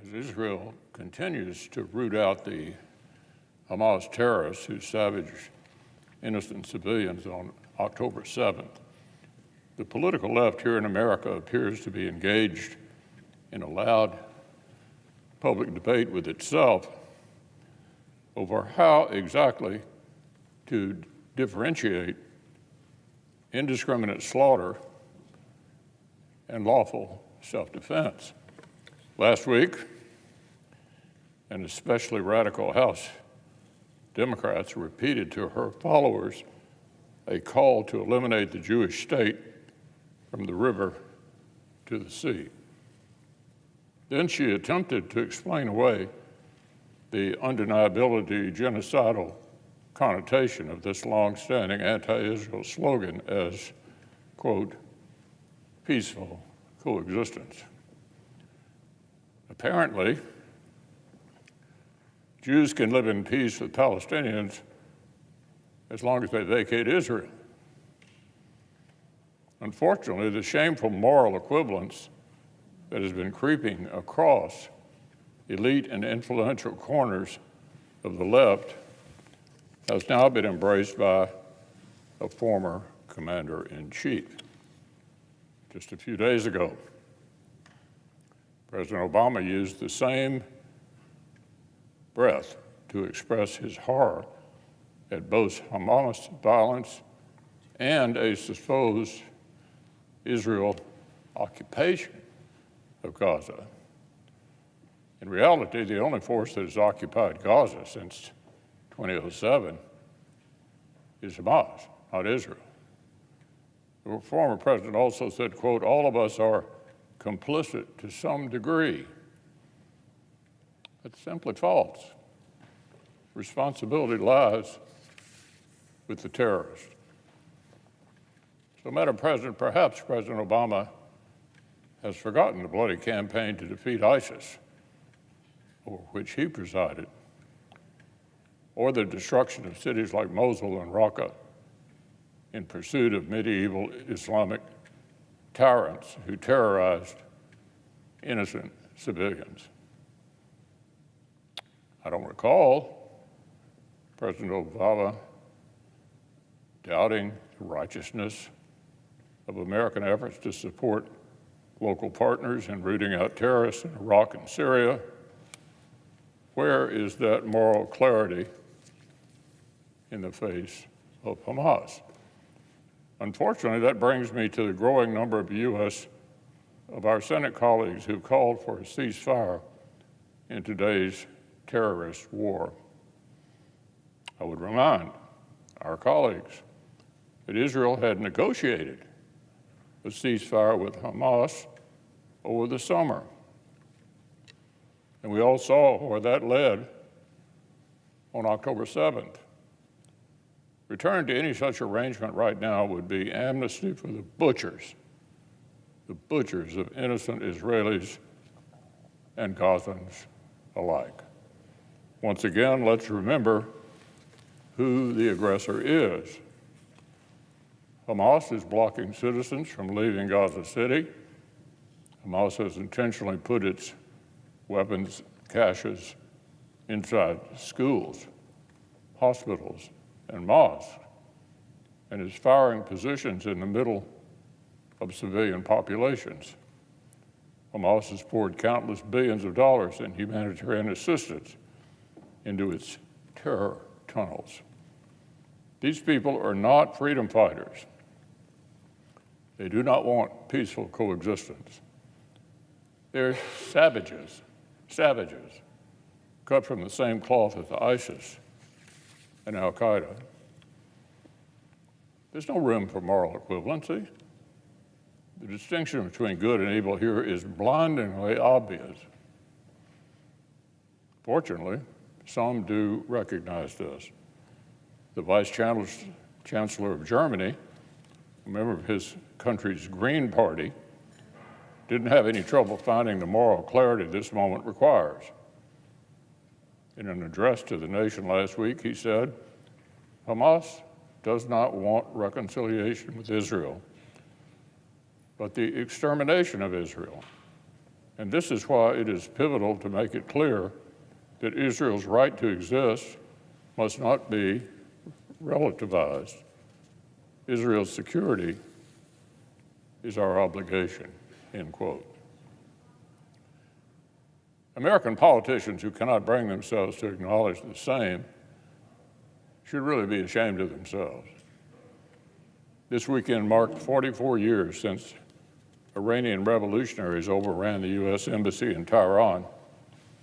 as Israel continues to root out the Hamas terrorists who savaged innocent civilians on October 7th, the political left here in America appears to be engaged in a loud public debate with itself over how exactly to differentiate indiscriminate slaughter and lawful self-defense. Last week, an especially radical House Democrats repeated to her followers a call to eliminate the Jewish state from the river to the sea. Then she attempted to explain away the undeniability genocidal connotation of this long-standing anti-Israel slogan as, quote, peaceful coexistence. Apparently, Jews can live in peace with Palestinians as long as they vacate Israel. Unfortunately, the shameful moral equivalence that has been creeping across elite and influential corners of the left has now been embraced by a former commander-in-chief. Just a few days ago, President Obama used the same breath to express his horror at both Hamas violence and a supposed Israel occupation of Gaza. In reality, the only force that has occupied Gaza since 2007 is Hamas, not Israel. The former president also said, quote, all of us are complicit to some degree. That's simply false. Responsibility lies with the terrorists. So, Madam President, perhaps President Obama has forgotten the bloody campaign to defeat ISIS, over which he presided, or the destruction of cities like Mosul and Raqqa in pursuit of medieval Islamic tyrants who terrorized innocent civilians. I don't recall President Obama doubting the righteousness of American efforts to support local partners in rooting out terrorists in Iraq and Syria. Where is that moral clarity in the face of Hamas? Unfortunately, that brings me to the growing number of our Senate colleagues who called for a ceasefire in today's terrorist war. I would remind our colleagues that Israel had negotiated a ceasefire with Hamas over the summer. And we all saw where that led on October 7th. Return to any such arrangement right now would be amnesty for the butchers of innocent Israelis and Gazans alike. Once again, let's remember who the aggressor is. Hamas is blocking citizens from leaving Gaza City. Hamas has intentionally put its weapons caches inside schools, hospitals, and mosques, and is firing positions in the middle of civilian populations. Hamas has poured countless billions of dollars in humanitarian assistance into its terror tunnels. These people are not freedom fighters. They do not want peaceful coexistence. They're savages, cut from the same cloth as ISIS and al-Qaeda. There's no room for moral equivalency. The distinction between good and evil here is blindingly obvious. Fortunately, some do recognize this. The Vice Chancellor of Germany, a member of his country's Green Party, didn't have any trouble finding the moral clarity this moment requires. In an address to the nation last week, he said, Hamas does not want reconciliation with Israel, but the extermination of Israel. And this is why it is pivotal to make it clear that Israel's right to exist must not be relativized. Israel's security is our obligation, end quote. American politicians who cannot bring themselves to acknowledge the same should really be ashamed of themselves. This weekend marked 44 years since Iranian revolutionaries overran the U.S. Embassy in Tehran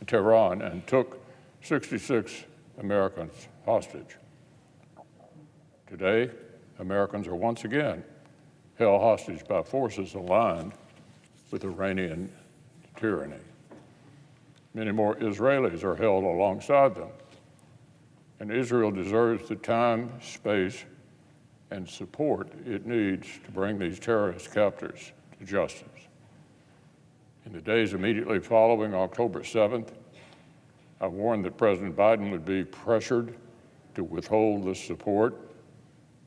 and took 66 Americans hostage. Today, Americans are once again held hostage by forces aligned with Iranian tyranny. Many more Israelis are held alongside them, and Israel deserves the time, space, and support it needs to bring these terrorist captors to justice. In the days immediately following October 7th, I warned that President Biden would be pressured to withhold this support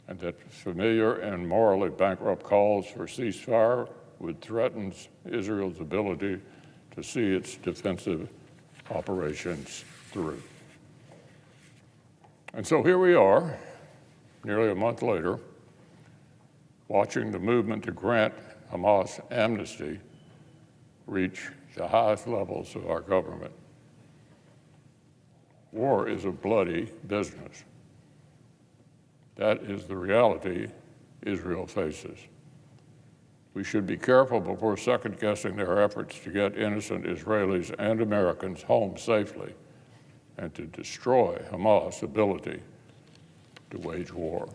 and that familiar and morally bankrupt calls for ceasefire would threaten Israel's ability to see its defensive operations through. And so here we are, nearly a month later, watching the movement to grant Hamas amnesty reach the highest levels of our government. War is a bloody business. That is the reality Israel faces. We should be careful before second-guessing their efforts to get innocent Israelis and Americans home safely and to destroy Hamas' ability to wage war.